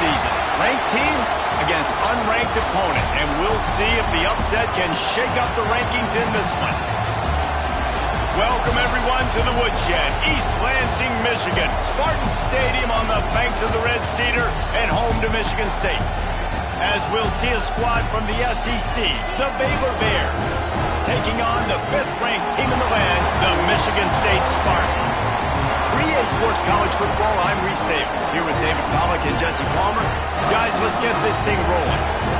season. Ranked team against unranked opponent, and we'll see if the upset can shake up the rankings in this one. Welcome, everyone, to the Woodshed, East Lansing, Michigan. Spartan Stadium on the banks of the Red Cedar and home to Michigan State. As we'll see a squad from the SEC, the Baylor Bears, taking on the 5th-ranked team in the land, the Michigan State Spartans. 3A Sports College Football, I'm Reese Davis, here with David Pollack and Jesse Palmer. Guys, let's get this thing rolling.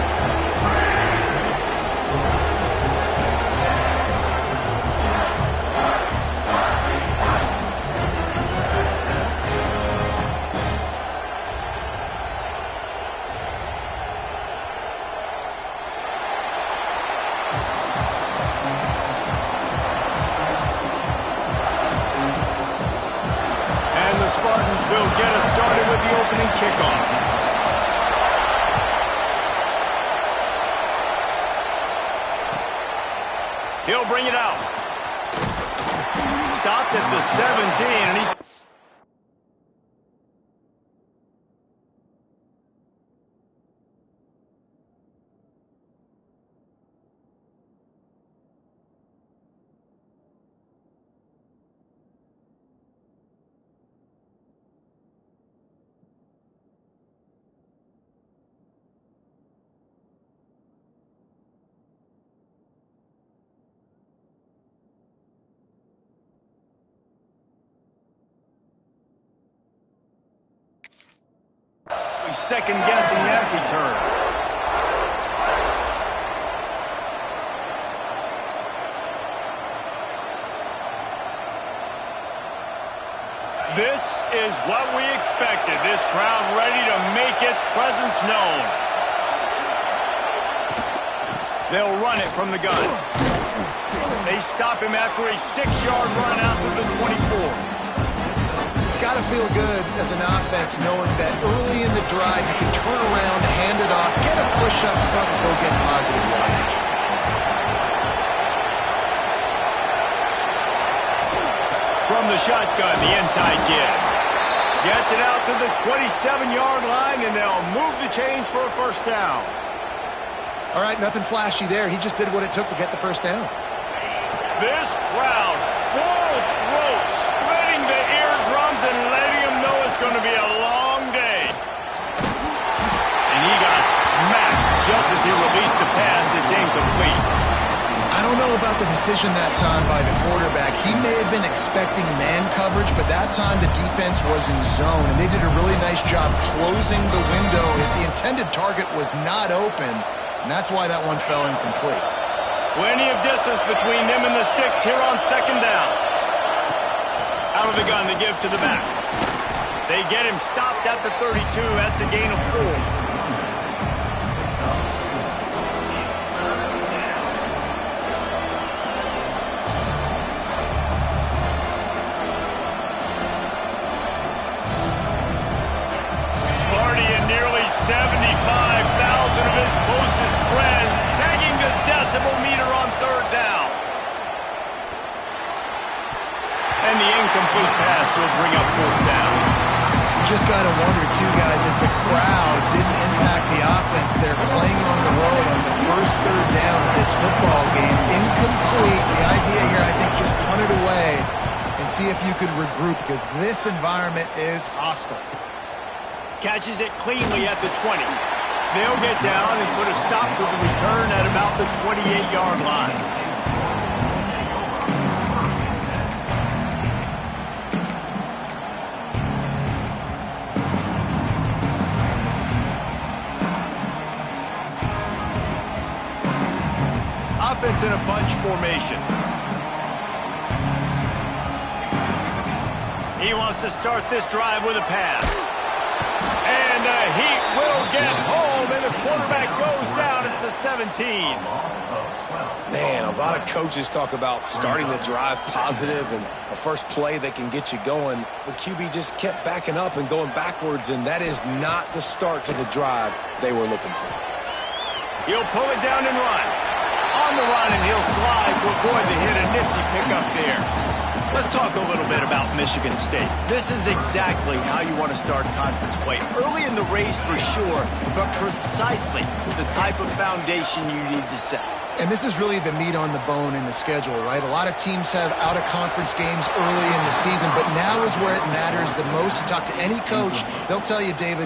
Will get us started with the opening kickoff. He'll bring it out. Stopped at the 17, and he's... second-guessing that return. This is what we expected. This crowd ready to make its presence known. They'll run it from the gun. They stop him after a 6-yard run out to the 24. It's got to feel good as an offense knowing that early in the drive you can turn around, hand it off, get a push up front, and go get positive yardage. From the shotgun, the inside give. Gets it out to the 27-yard line, and they'll move the chains for a first down. All right, nothing flashy there. He just did what it took to get the first down. This crowd, full throat, splitting the eardrums and letting them know it's going to be a long day. And he got smacked just as he released the pass. It's incomplete. I don't know about the decision that time by the quarterback. He may have been expecting man coverage, but that time the defense was in zone, and they did a really nice job closing the window. The intended target was not open, and that's why that one fell incomplete. Plenty of distance between them and the sticks here on second down. Out of the gun to give to the back. They get him stopped at the 32. That's a gain of 4. Sparty and nearly 75,000 of his closest friends pegging the decibel meter on third down. And the incomplete pass will bring up fourth down. You just got to wonder, too, guys, if the crowd didn't impact the offense. They're playing on the road on the first third down of this football game. Incomplete. The idea here, I think, just punt it away and see if you could regroup, because this environment is hostile. Catches it cleanly at the 20. They'll get down and put a stop to the return at about the 28-yard line. Offense in a bunch formation. He wants to start this drive with a pass. And the Heat will get home, and the quarterback goes down at the 17. Man, a lot of coaches talk about starting the drive positive and a first play that can get you going. The QB just kept backing up and going backwards, and that is not the start to the drive they were looking for. He'll pull it down and run. On the run, and he'll slide to avoid the hit. A nifty pickup there. Let's talk a little bit about Michigan State. This is exactly how you want to start conference play. Early in the race for sure, but precisely the type of foundation you need to set. And this is really the meat on the bone in the schedule, right? A lot of teams have out-of-conference games early in the season, but now is where it matters the most. You talk to any coach, they'll tell you, David,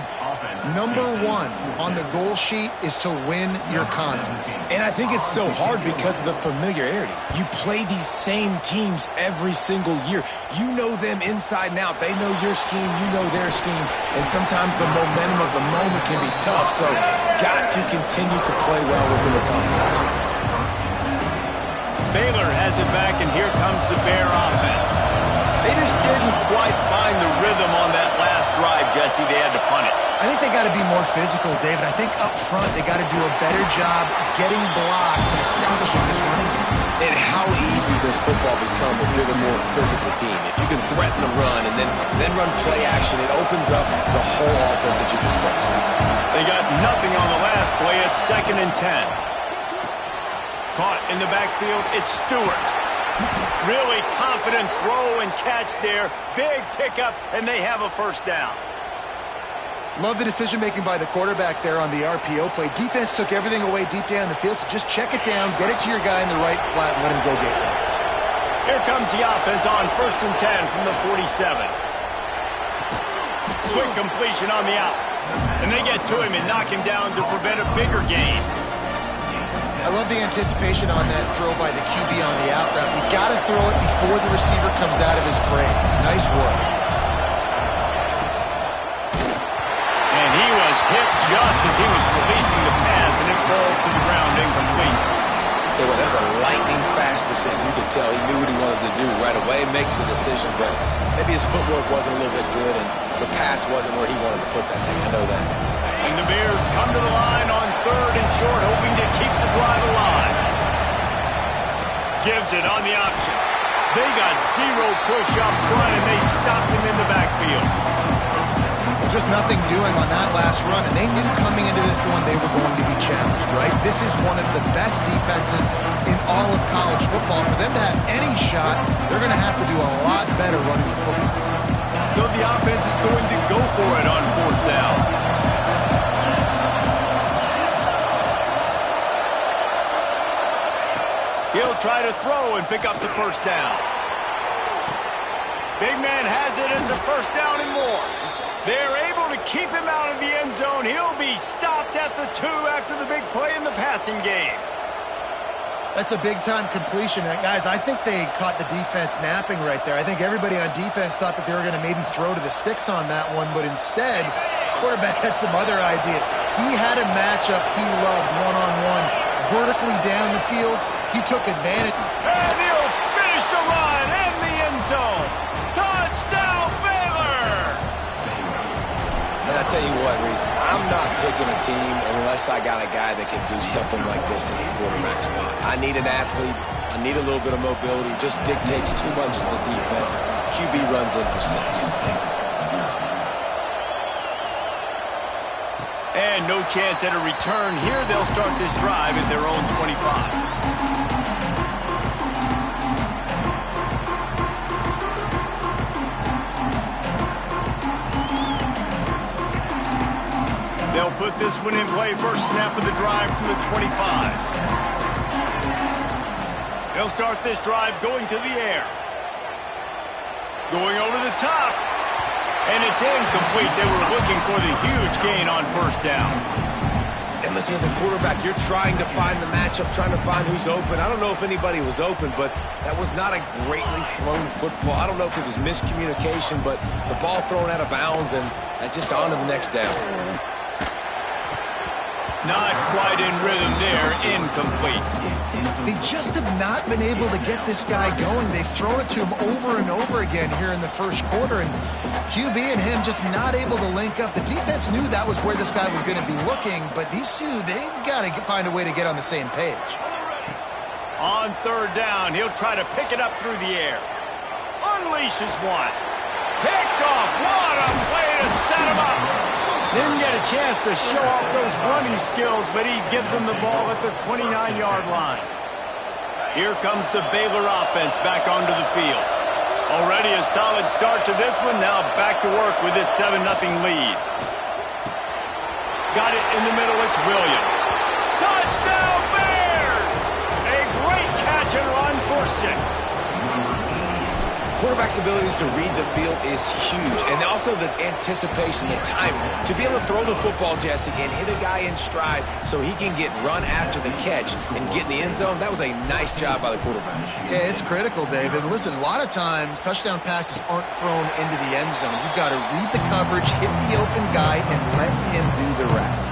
number one on the goal sheet is to win your conference. And I think it's so hard because of the familiarity. You play these same teams every single year. You know them inside and out. They know your scheme, you know their scheme, and sometimes the momentum of the moment can be tough, so got to continue to play well within the conference. Baylor has it back, and here comes the Bear offense. They just didn't quite find the rhythm on that last drive, Jesse. They had to punt it. I think they got to be more physical, David. I think up front they got to do a better job getting blocks and establishing this running game. And how easy does football become if you're the more physical team? If you can threaten the run and then run play action, it opens up the whole offense at your disposal. They got nothing on the last play. It's 2nd and 10. Caught in the backfield, it's Stewart. Really confident throw and catch there. Big pickup, and they have a first down. Love the decision-making by the quarterback there on the RPO play. Defense took everything away deep down the field, so just check it down, get it to your guy in the right flat, and let him go get yards. Here comes the offense on 1st and 10 from the 47. Quick completion on the out. And they get to him and knock him down to prevent a bigger gain. I love the anticipation on that throw by the QB on the out route. You got to throw it before the receiver comes out of his break. Nice work. And he was hit just as he was releasing the pass, and it falls to the ground incomplete. So that was a lightning-fast decision. You could tell he knew what he wanted to do right away, makes the decision, but maybe his footwork wasn't a little bit good, and the pass wasn't where he wanted to put that thing. I know that. And the Bears come to the line on 3rd and short, hoping to keep the drive alive. Gives it on the option. They got zero push up front, and they stopped him in the backfield. Just nothing doing on that last run, and they knew coming into this one they were going to be challenged, right? This is one of the best defenses in all of college football. For them to have any shot, they're going to have to do a lot better running the football. So the offense is going to go for it on 4th down. He'll try to throw and pick up the first down. Big man has it. It's a first down and more. They're able to keep him out of the end zone. He'll be stopped at the 2 after the big play in the passing game. That's a big-time completion. And guys, I think they caught the defense napping right there. I think everybody on defense thought that they were going to maybe throw to the sticks on that one, but instead, quarterback had some other ideas. He had a matchup he loved one-on-one, vertically down the field. He took advantage. And he'll finish the run in the end zone. Touchdown, Baylor! And I tell you what, Reese, I'm not picking a team unless I got a guy that can do something like this in the quarterback spot. I need an athlete. I need a little bit of mobility. It just dictates too much to the defense. QB runs in for 6. And no chance at a return here. They'll start this drive at their own 25. They'll put this one in play. First snap of the drive from the 25. They'll start this drive going to the air. Going over the top. And it's incomplete. They were looking for the huge gain on first down. And listen, as a quarterback, you're trying to find the matchup, trying to find who's open. I don't know if anybody was open, but that was not a greatly thrown football. I don't know if it was miscommunication, but the ball thrown out of bounds and just on to the next down. Not quite in rhythm there. Incomplete. They just have not been able to get this guy going. They've thrown it to him over and over again here in the first quarter, and QB and him just not able to link up. The defense knew that was where this guy was going to be looking, but these two, they've got to find a way to get on the same page. On 3rd down, he'll try to pick it up through the air. Unleashes one. Picked off. What a play to set him up. Didn't get a chance to show off those running skills, but he gives them the ball at the 29-yard line. Here comes the Baylor offense back onto the field. Already a solid start to this one. Now back to work with this 7-0 lead. Got it in the middle. It's Williams. Touchdown Bears! A great catch and run for 6. Quarterback's abilities to read the field is huge, and also the anticipation, the timing. To be able to throw the football, Jesse, and hit a guy in stride so he can get run after the catch and get in the end zone, that was a nice job by the quarterback. Yeah, it's critical, David. Listen, a lot of times touchdown passes aren't thrown into the end zone. You've got to read the coverage, hit the open guy, and let him do the rest.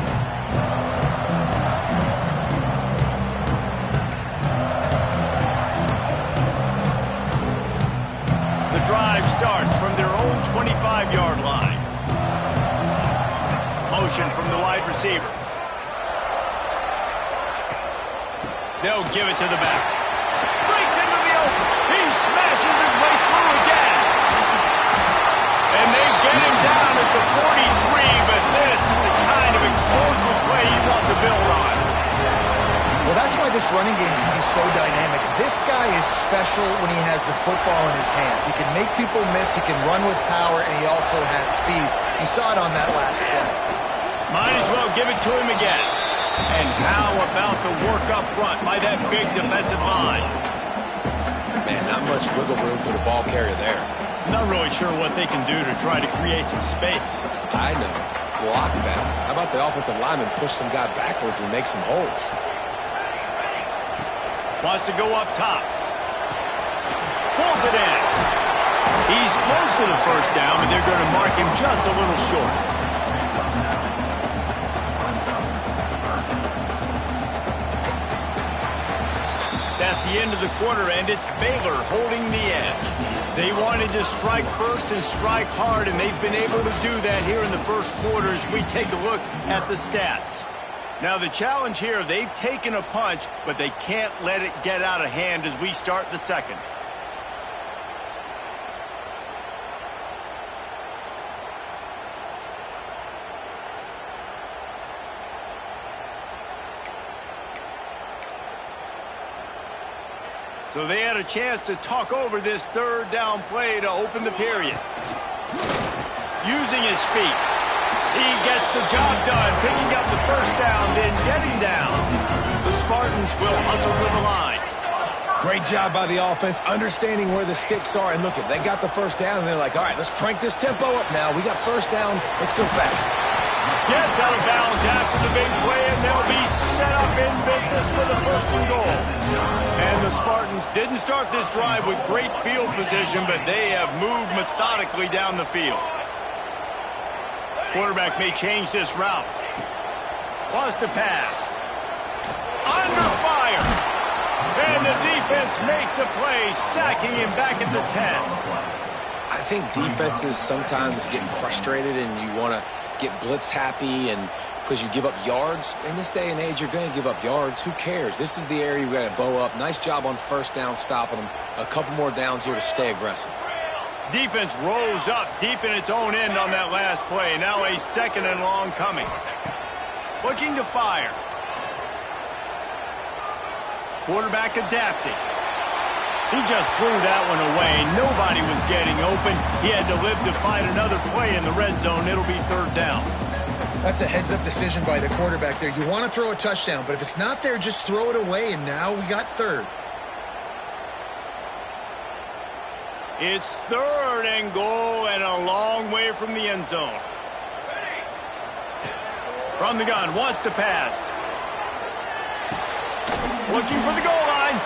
Drive starts from their own 25-yard line. Motion from the wide receiver. They'll give it to the back. Breaks into the open. He smashes his way through again. And they get him down at the 43, but this is the kind of explosive play you want to build on. Well, that's why this running game can be so dynamic. This guy is special when he has the football in his hands. He can make people miss, he can run with power, and he also has speed. You saw it on that last play. Might as well give it to him again. And how about the work up front by that big defensive line? Man, not much wiggle room for the ball carrier there. Not really sure what they can do to try to create some space. I know. Block that. How about the offensive lineman push some guy backwards and make some holes? Wants to go up top. Pulls it in. He's close to the first down, and they're going to mark him just a little short. That's the end of the quarter, and it's Baylor holding the edge. They wanted to strike first and strike hard, and they've been able to do that here in the first quarter as we take a look at the stats. Now, the challenge here, they've taken a punch, but they can't let it get out of hand as we start the second. So they had a chance to talk over this third down play to open the period. Using his feet. He gets the job done, picking up the first down, then getting down. The Spartans will hustle to the line. Great job by the offense, understanding where the sticks are. And look, they got the first down, and they're like, all right, let's crank this tempo up now. We got first down. Let's go fast. Gets out of bounds after the big play, and they'll be set up in business for the first and goal. And the Spartans didn't start this drive with great field position, but they have moved methodically down the field. Quarterback may change this route. Wants to pass. Under fire. And the defense makes a play, sacking him back at the 10. I think defenses sometimes get frustrated and you want to get blitz happy and because you give up yards. In this day and age, you're going to give up yards. Who cares? This is the area you got to bow up. Nice job on first down, stopping them. A couple more downs here to stay aggressive. Defense rolls up deep in its own end on that last play. Now a second and long coming. Looking to fire. Quarterback adapting. He just threw that one away. Nobody was getting open. He had to live to find another play in the red zone. It'll be third down. That's a heads-up decision by the quarterback there. You want to throw a touchdown, but if it's not there, just throw it away, and now we got third. It's third and goal and a long way from the end zone. From the gun, wants to pass. Looking for the goal line.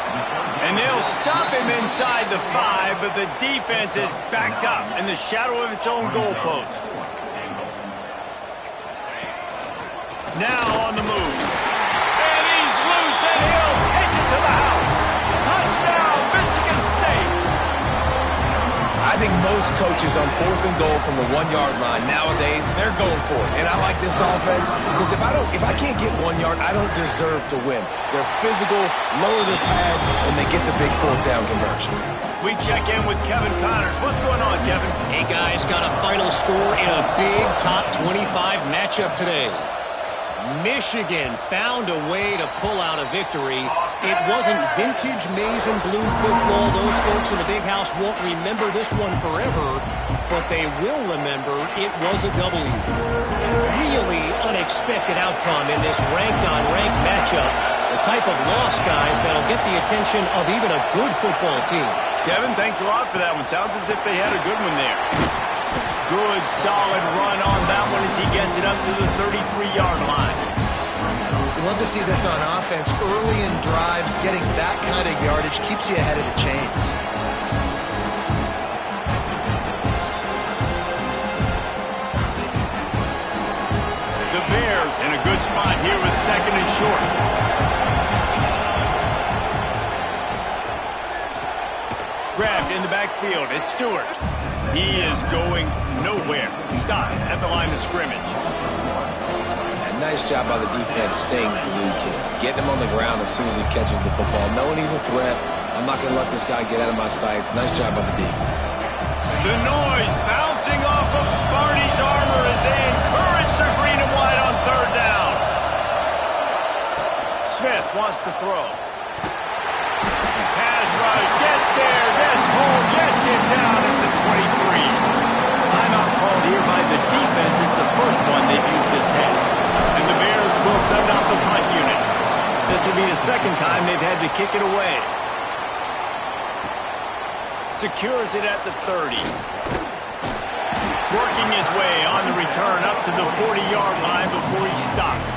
And they'll stop him inside the 5, but the defense is backed up in the shadow of its own goalpost. Now on the move. And he's loose, and he'll take it to the house. Touchdown, Michigan State. I think most coaches on fourth and goal from the 1-yard line nowadays, they're going for it. And I like this offense because if I can't get 1 yard, I don't deserve to win. They're physical, lower their pads, and they get the big fourth down conversion. We check in with Kevin Connors. What's going on, Kevin? Hey, guys, got a final score in a big top 25 matchup today. Michigan found a way to pull out a victory It wasn't vintage maize and blue football. Those folks in the big house won't remember this one forever, but they will remember it was a W. Really unexpected outcome in this ranked-on-ranked matchup. The type of loss, guys, that'll get the attention of even a good football team. Kevin, thanks a lot for that one. Sounds as if they had a good one there. Good, solid run on that one as he gets it up to the 33-yard line. We love to see this on offense. Early in drives, getting that kind of yardage keeps you ahead of the chains. The Bears in a good spot here with second and short. Grabbed in the backfield. It's Stewart. He is going nowhere. Stop at the line of scrimmage. Nice job by the defense staying glued to him. Getting him on the ground as soon as he catches the football. Knowing he's a threat, I'm not going to let this guy get out of my sights. Nice job by the D. The noise bouncing off of Sparty's armor as they encourage the green and white on third down. Smith wants to throw. Pass rush, gets there, gets home, gets him down at the 23. Timeout called here by the defense. It's the first one they've used this half. And the Bears will send out the punt unit. This will be the second time they've had to kick it away. Secures it at the 30. Working his way on the return up to the 40-yard line before he stops.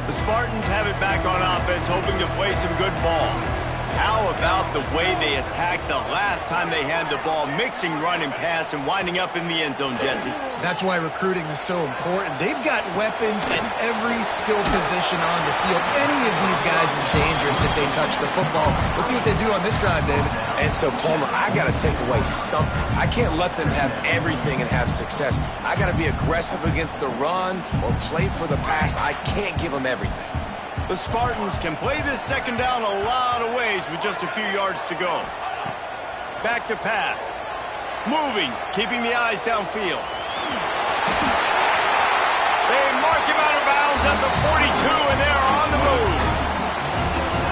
The Spartans have it back on offense, hoping to play some good ball. How about the way they attacked the last time they had the ball, mixing run and pass and winding up in the end zone, Jesse? That's why recruiting is so important. They've got weapons in every skill position on the field. Any of these guys is dangerous if they touch the football. Let's see what they do on this drive, David. And so, Palmer, I got to take away something. I can't let them have everything and have success. I got to be aggressive against the run or play for the pass. I can't give them everything. The Spartans can play this second down a lot of ways with just a few yards to go. Back to pass. Moving, keeping the eyes downfield. They mark him out of bounds at the 42, and they're on the move.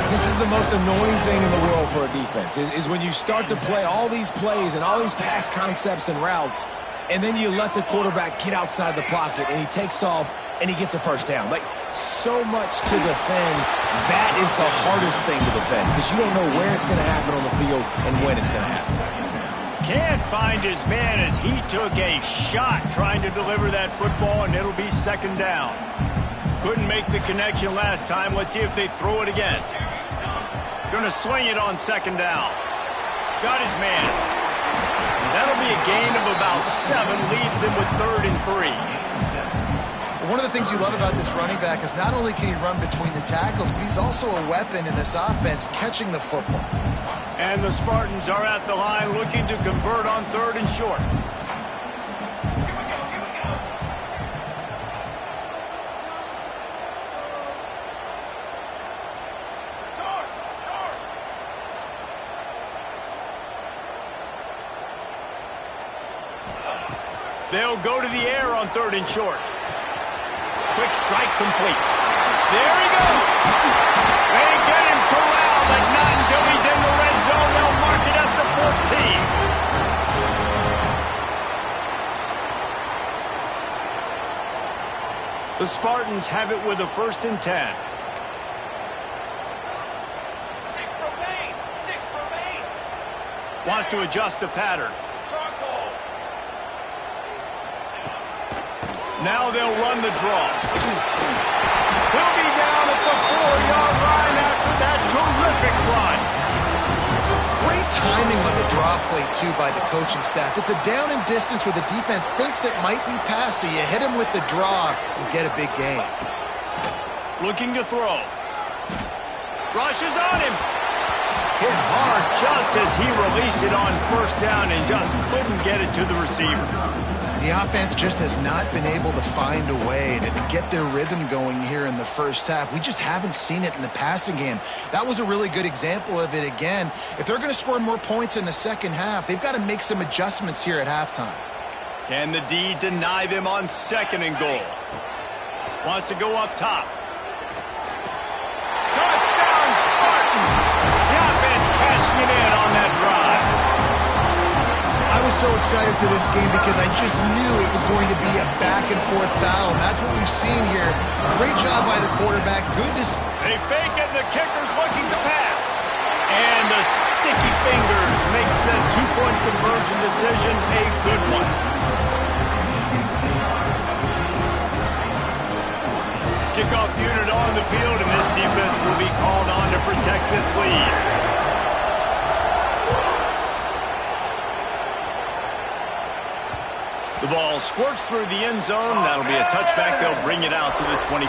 This is the most annoying thing in the world for a defense, is when you start to play all these plays and all these pass concepts and routes, and then you let the quarterback get outside the pocket, and he takes off, and he gets a first down. Like, so much to defend. That is the hardest thing to defend because you don't know where it's going to happen on the field and when it's going to happen. Can't find his man as he took a shot trying to deliver that football, and it'll be second down. Couldn't make the connection last time. Let's see if they throw it again. Gonna swing it on second down. Got his man. That'll be a gain of about 7. Leaves him with 3rd and 3. One of the things you love about this running back is not only can he run between the tackles, but he's also a weapon in this offense catching the football. And the Spartans are at the line looking to convert on 3rd and short. They'll go to the air on 3rd and short. Quick strike complete. There he goes. They get him corralled, but not until he's in the red zone. They'll mark it at the 14. The Spartans have it with a 1st and 10. 6 remain. Wants to adjust the pattern. Now they'll run the draw. He'll be down at the 4-yard line after that terrific run. Great timing on the draw play, too, by the coaching staff. It's a down and distance where the defense thinks it might be pass, so you hit him with the draw and get a big gain. Looking to throw. Rushes on him. Hit hard just as he released it on 1st down and just couldn't get it to the receiver. The offense just has not been able to find a way to get their rhythm going here in the first half. We just haven't seen it in the passing game. That was a really good example of it again. If they're going to score more points in the second half, they've got to make some adjustments here at halftime. Can the D deny them on 2nd and goal? Wants to go up top. Touchdown, Spartans! The offense cashing it in on that drive. I was so excited for this game because I just knew it was going to be a back-and-forth battle, and that's what we've seen here. Great job by the quarterback. Good to see. They fake it, and the kicker's looking to pass. And the sticky fingers makes that 2-point conversion decision a good one. Kickoff unit on the field, and this defense will be called on to protect this lead. The ball squirts through the end zone. That'll be a touchback. They'll bring it out to the 25.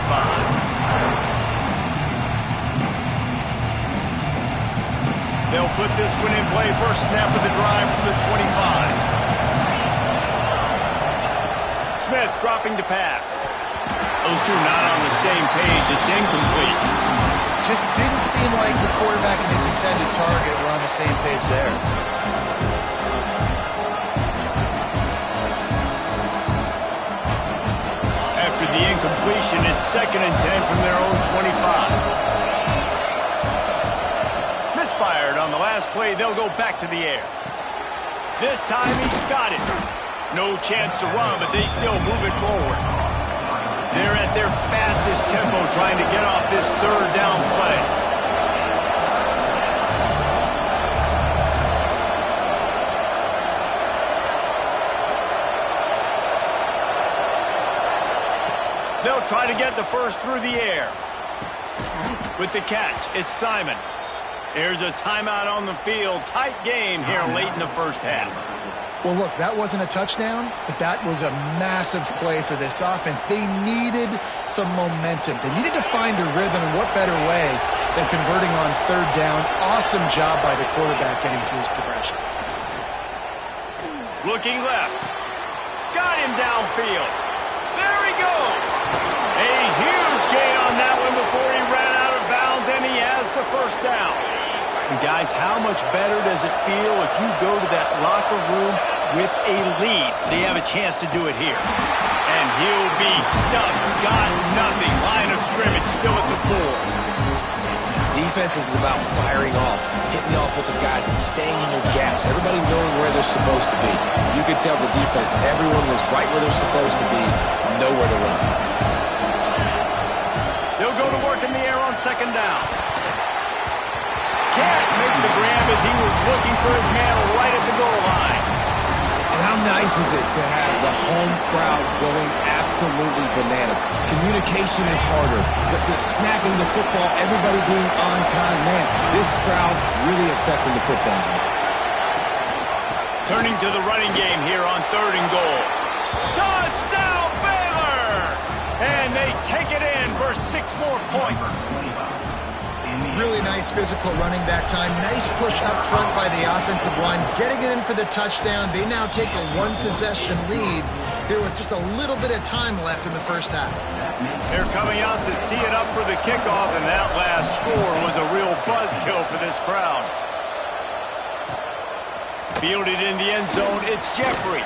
They'll put this one in play. First snap of the drive from the 25. Smith dropping to pass. Those two not on the same page. It's incomplete. Just didn't seem like the quarterback and his intended target were on the same page there. After the incompletion, it's 2nd and 10 from their own 25. Misfired on the last play. They'll go back to the air. This time he's got it. No chance to run, but they still move it forward. They're at their fastest tempo trying to get off this 3rd down play. They'll try to get the first through the air. With the catch, it's Simon. There's a timeout on the field. Tight game here late in the first half. Well, look, that wasn't a touchdown, but that was a massive play for this offense. They needed some momentum. They needed to find a rhythm, and what better way than converting on 3rd down. Awesome job by the quarterback getting through his progression. Looking left. Got him downfield. There he goes. A huge gain on that one before he ran out of bounds, and he has the first down. And guys, how much better does it feel if you go to that locker room with a lead? They have a chance to do it here. And he'll be stuck. Got nothing. Line of scrimmage still at the 4. Defense is about firing off, hitting the offensive guys, and staying in your gaps. Everybody knowing where they're supposed to be. You could tell the defense, everyone was right where they're supposed to be, nowhere to run. They'll go to work in the air on 2nd down. Can't make the grab as he was looking for his man right at the goal line. And how nice is it to have the home crowd going absolutely bananas? Communication is harder, but the snapping the football, everybody being on time, man, this crowd really affecting the football game. Turning to the running game here on 3rd and goal. Touchdown, Baylor! And they take it in for 6 more points. Really nice physical running that time. Nice push up front by the offensive line. Getting it in for the touchdown. They now take a 1-possession lead here with just a little bit of time left in the first half. They're coming out to tee it up for the kickoff, and that last score was a real buzzkill for this crowd. Fielded in the end zone, it's Jeffrey.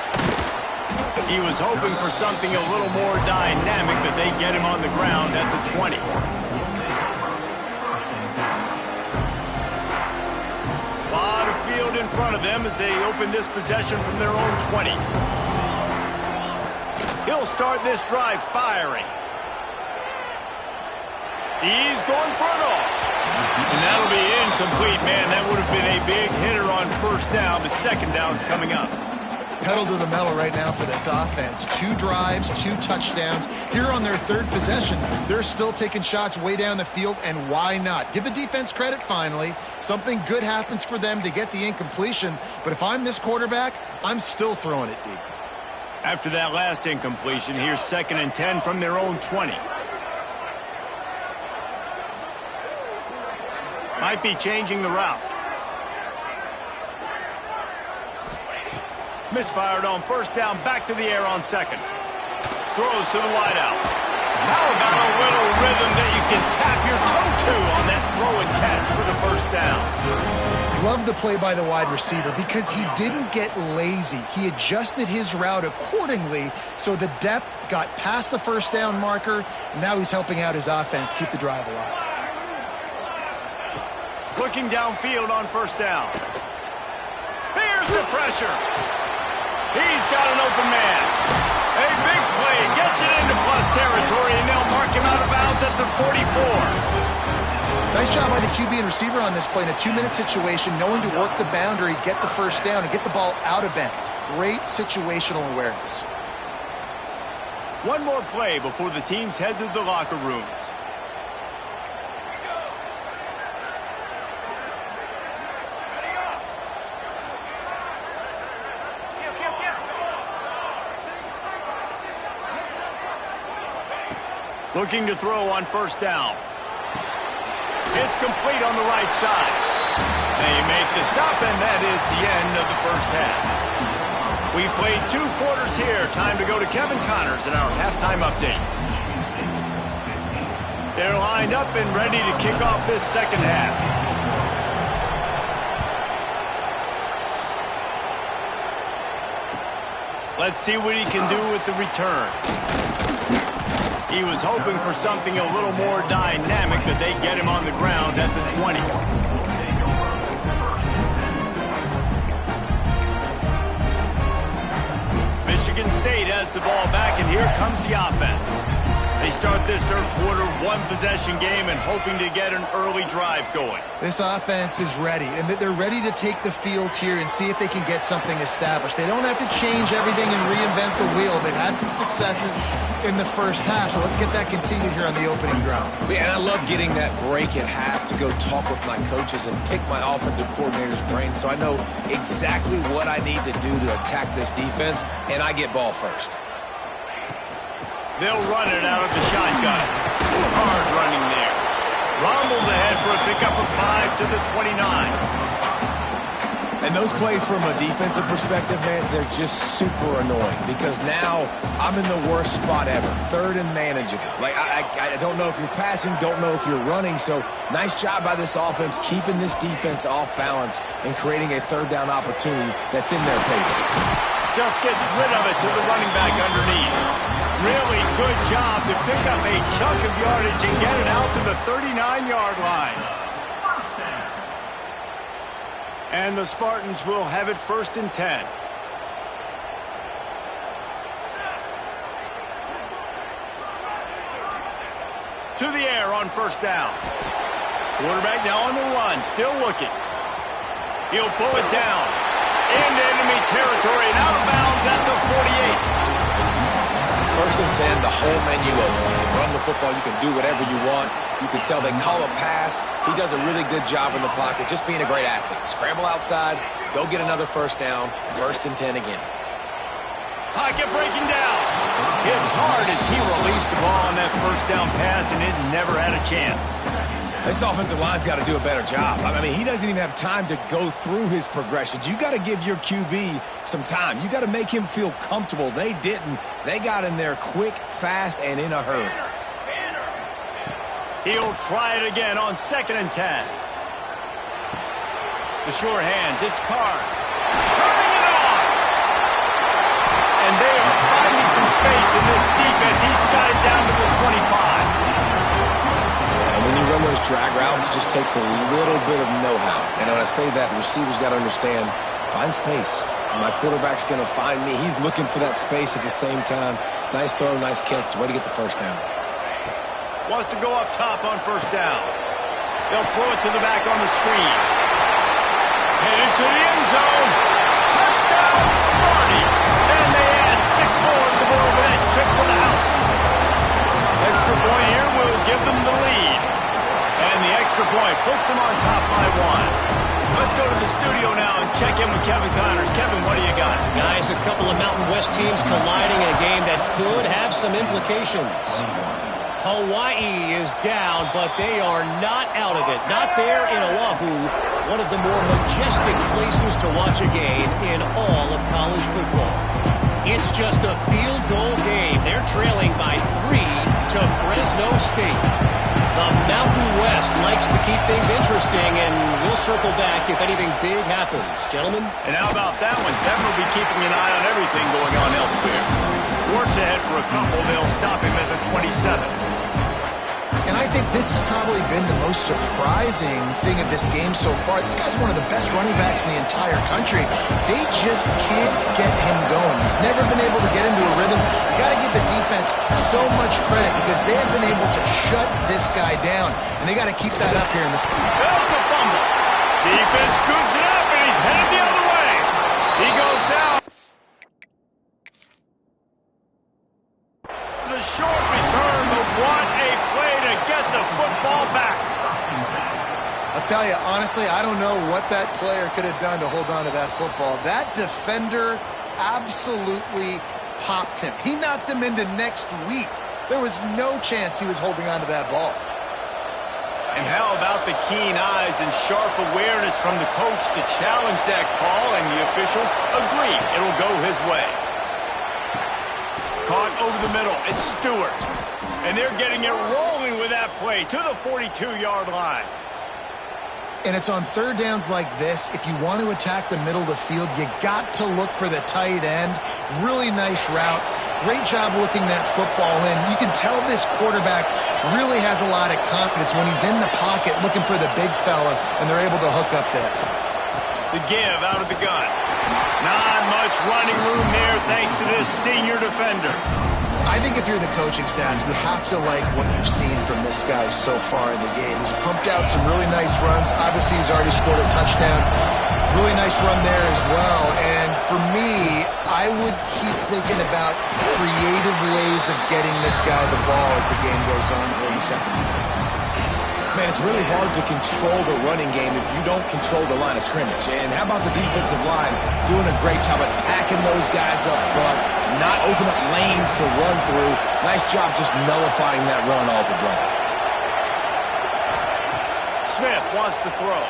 He was hoping for something a little more dynamic, but they get him on the ground at the 20. Lot of field in front of them as they open this possession from their own 20. He'll start this drive firing. He's going for it all. And that'll be incomplete, man. That would have been a big hitter on 1st down, but 2nd down's coming up. Pedal to the metal right now for this offense. 2 drives, 2 touchdowns. Here on their 3rd possession, they're still taking shots way down the field, and why not? Give the defense credit finally. Something good happens for them to get the incompletion, but if I'm this quarterback, I'm still throwing it deep. After that last incompletion, here's 2nd and 10 from their own 20. Might be changing the route. Misfired on 1st down, back to the air on 2nd. Throws to the wideout. How about a little rhythm that you can tap your toe to on that throw and catch for the 1st down? love the play by the wide receiver because he didn't get lazy. He adjusted his route accordingly, so the depth got past the first down marker, and now he's helping out his offense keep the drive alive. Looking downfield on first down. Here's the pressure. He's got an open man. A big play. Gets it into plus territory, and they'll mark him out of bounds at the 44. Nice job by the QB and receiver on this play in a 2-minute situation, knowing to work the boundary, get the first down, and get the ball out of bounds. Great situational awareness. One more play before the teams head to the locker rooms. Looking to throw on first down. It's complete on the right side. They make the stop, and that is the end of the first half. We've played 2 quarters here. Time to go to Kevin Connors in our halftime update. They're lined up and ready to kick off this second half. Let's see what he can do with the return. He was hoping for something a little more dynamic, but they get him on the ground at the 20. Michigan State has the ball back, and here comes the offense. They start this third quarter one-possession game and hoping to get an early drive going. This offense is ready, and they're ready to take the field here and see if they can get something established. They don't have to change everything and reinvent the wheel. They've had some successes in the first half, so let's get that continued here on the opening drive. Yeah, and I love getting that break at half to go talk with my coaches and pick my offensive coordinator's brain so I know exactly what I need to do to attack this defense, and I get ball first. They'll run it out of the shotgun. Hard running there. Rumbles ahead for a pickup of 5 to the 29. And those plays from a defensive perspective, man, they're just super annoying because now I'm in the worst spot ever. Third and manageable. Like, I don't know if you're passing, don't know if you're running. So nice job by this offense keeping this defense off balance and creating a third down opportunity that's in their favor. Just gets rid of it to the running back underneath. Really good job to pick up a chunk of yardage and get it out to the 39-yard line. And the Spartans will have it 1st and 10. To the air on first down. Quarterback now on the run, still looking. He'll pull it down. Into enemy territory and out of bounds at the 48. 1st and 10, the whole menu open. You can run the football, you can do whatever you want. You can tell they call a pass. He does a really good job in the pocket, just being a great athlete. Scramble outside, go get another first down, 1st and 10 again. Pocket breaking down. Hit hard as he released the ball on that first down pass, and it never had a chance. This offensive line's got to do a better job. I mean, he doesn't even have time to go through his progressions. You got to give your QB some time. You got to make him feel comfortable. They didn't. They got in there quick, fast, and in a hurry. He'll try it again on 2nd and 10. The sure hands, it's Carr. Turning it on! And they are finding some space in this defense. He's got it down to the 25. When you run those drag routes, it just takes a little bit of know-how. And when I say that, the receiver's got to understand, find space. My quarterback's going to find me. He's looking for that space at the same time. Nice throw, nice catch. Way to get the first down. Wants to go up top on first down. They'll throw it to the back on the screen. Headed to the end zone. Touchdown, Sparty. And they add 6 more to the board with that trip to the house. Extra point here will give them the lead. And the extra point puts them on top by 1. Let's go to the studio now and check in with Kevin Connors. Kevin, what do you got? Guys, a couple of Mountain West teams colliding in a game that could have some implications. Hawaii is down, but they are not out of it. Not there in Oahu, one of the more majestic places to watch a game in all of college football. It's just a field goal game. They're trailing by 3 to Fresno State. The Mountain West likes to keep things interesting, and we'll circle back if anything big happens. Gentlemen? And how about that one? Devin will be keeping an eye on everything going on elsewhere. Wart's ahead for a couple. They'll stop him at the 27. And I think this has probably been the most surprising thing of this game so far. This guy's one of the best running backs in the entire country. They just can't get him going. He's never been able to get into a rhythm. You got to give the defense so much credit because they have been able to shut this guy down. And they got to keep that up here in this game. Well, it's a fumble. Defense scoops it up, and he's headed the other way. He goes down. The short return, but what a play to get the football back. I'll tell you, honestly, I don't know what that player could have done to hold on to that football. That defender absolutely popped him. He knocked him into next week. There was no chance he was holding on to that ball. And how about the keen eyes and sharp awareness from the coach to challenge that call, and the officials agree it'll go his way. Caught over the middle. It's Stewart. And they're getting it rolling with that play to the 42-yard line. And it's on third downs like this. If you want to attack the middle of the field, you got to look for the tight end. Really nice route. Great job looking that football in. You can tell this quarterback really has a lot of confidence when he's in the pocket looking for the big fella, and they're able to hook up there. The give out of the gun. Not much running room there thanks to this senior defender. I think if you're the coaching staff, you have to like what you've seen from this guy so far in the game. He's pumped out some really nice runs. Obviously, he's already scored a touchdown. Really nice run there as well. And for me, I would keep thinking about creative ways of getting this guy the ball as the game goes on in the second half. Man, it's really hard to control the running game if you don't control the line of scrimmage. And how about the defensive line doing a great job attacking those guys up front, not open up lanes to run through. Nice job just nullifying that run altogether. Smith wants to throw.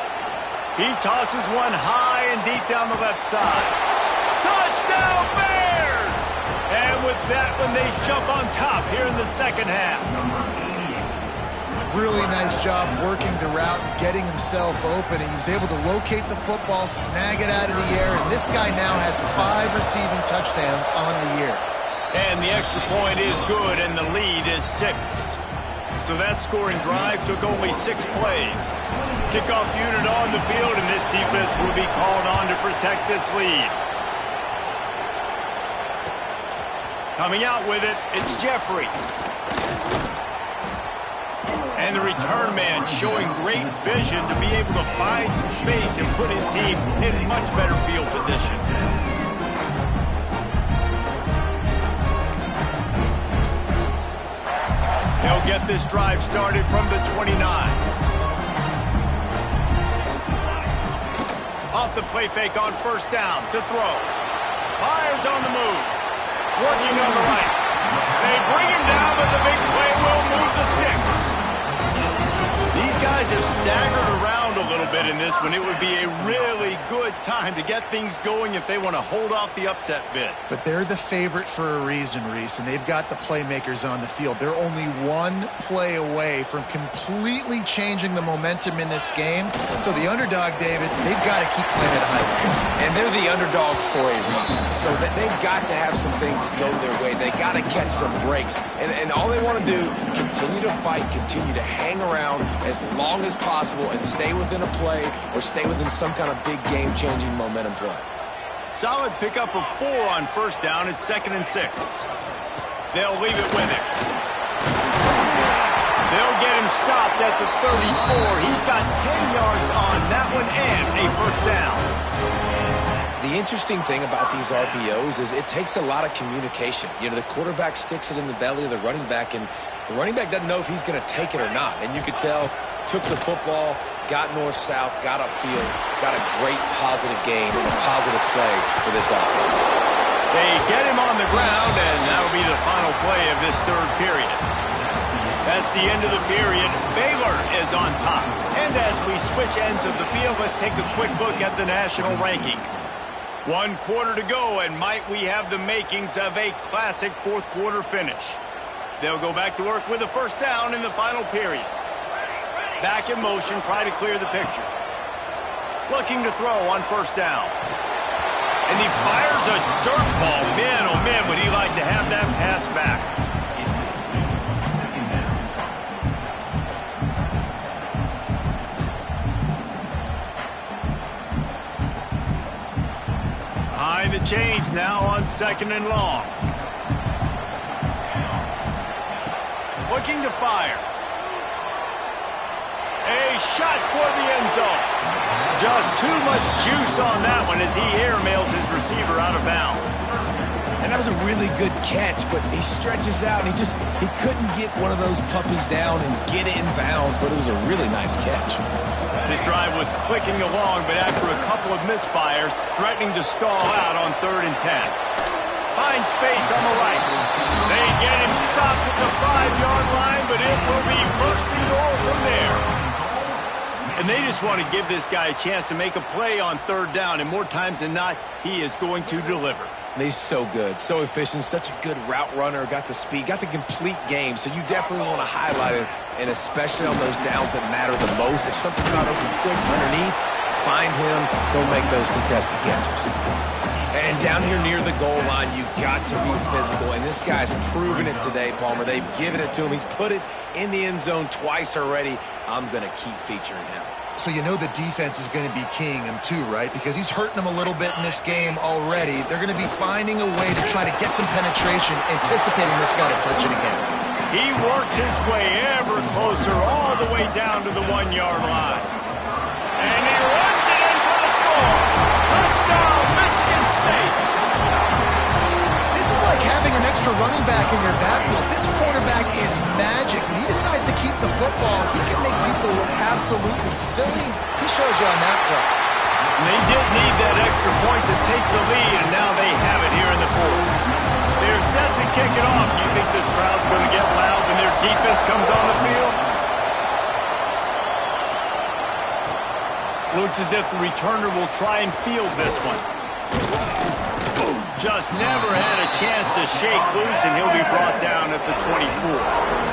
He tosses one high and deep down the left side. Touchdown Bears! And with that one, they jump on top here in the second half. Really nice job working the route, getting himself open. He was able to locate the football, snag it out of the air, and this guy now has 5 receiving touchdowns on the year. And the extra point is good, and the lead is 6. So that scoring drive took only 6 plays. Kickoff unit on the field, and this defense will be called on to protect this lead. Coming out with it, it's Jeffrey. And the return man showing great vision to be able to find some space and put his team in much better field position. They'll get this drive started from the 29. Off the play fake on first down to throw. Myers on the move. Working on the right. They bring him down, but the big play will move the sticks. These guys have staggered around a little bit in this one. It would be a really good time to get things going if they want to hold off the upset bid. But they're the favorite for a reason, Reese, and they've got the playmakers on the field. They're only one play away from completely changing the momentum in this game. So the underdog, David, they've got to keep playing at a high level. And they're the underdogs for a reason. So that they've got to have some things go their way. They got to catch some breaks. And all they want to do, continue to fight, continue to hang around as long as possible and stay within a play or stay within some kind of big game-changing momentum play. Solid pickup of 4 on first down. It's 2nd and 6. They'll leave it with him. They'll get him stopped at the 34. He's got 10 yards on that one and a first down. The interesting thing about these RPOs is it takes a lot of communication. You know, the quarterback sticks it in the belly of the running back, and the running back doesn't know if he's going to take it or not. And you could tell, took the football, got north-south, got upfield, got a great positive gain and a positive play for this offense. They get him on the ground, and that'll be the final play of this third period. That's the end of the period. Baylor is on top. And as we switch ends of the field, let's take a quick look at the national rankings. 1 quarter to go, and might we have the makings of a classic fourth quarter finish. They'll go back to work with a first down in the final period. Back in motion, try to clear the picture. Looking to throw on first down. And he fires a dirt ball. Man, oh man, would he like to have that pass back. Behind the chains now on 2nd and long. Looking to fire. A shot toward the end zone. Just too much juice on that one as he airmails his receiver out of bounds. And that was a really good catch, but he stretches out and he couldn't get one of those puppies down and get it in bounds, but it was a really nice catch. This drive was clicking along, but after a couple of misfires, threatening to stall out on 3rd and 10. Find space on the right. They get him stopped at the 5-yard line, but it will be 1st and goal from there. And they just want to give this guy a chance to make a play on 3rd down, and more times than not, he is going to deliver. He's so good, so efficient, such a good route runner, got the speed, got the complete game, so you definitely want to highlight it, and especially on those downs that matter the most. If something's not open quick underneath, find him, go make those contested catches. And down here near the goal line, you've got to be physical, and this guy's proven it today, Palmer. They've given it to him. He's put it in the end zone twice already. I'm going to keep featuring him. So you know the defense is going to be keying him too, right? Because he's hurting them a little bit in this game already. They're going to be finding a way to try to get some penetration, anticipating this guy to touch it again. He works his way ever closer all the way down to the 1-yard line. And he runs it in for the score. Touchdown, Michigan State. This is like having an extra running back in your backfield. This quarterback is magic. When he decides to keep the football, he can make people look absolutely silly. He shows you on that play. And they did need that extra point to take the lead, and now they have it here in the 4th. They're set to kick it off. Do you think this crowd's going to get loud when their defense comes on the field? Looks as if the returner will try and field this one. Just never had a chance to shake loose, and he'll be brought down at the 24.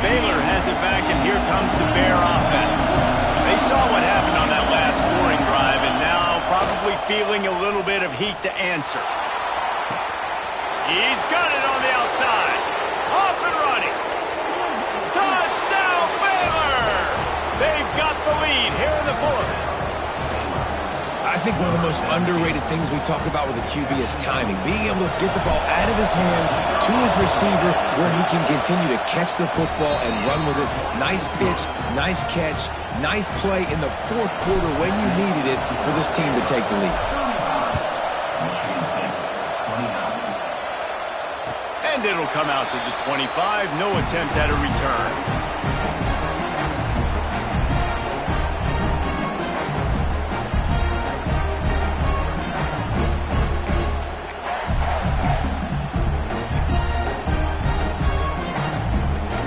Baylor has it back, and here comes the Bear offense. They saw what happened on that last scoring drive, and now probably feeling a little bit of heat to answer. He's got it on the outside. Off and running. Touchdown, Baylor! They've got the lead here in the 4th. I think one of the most underrated things we talk about with a QB is timing. Being able to get the ball out of his hands to his receiver where he can continue to catch the football and run with it. Nice pitch, nice catch, nice play in the 4th quarter when you needed it for this team to take the lead. And it'll come out to the 25. No attempt at a return.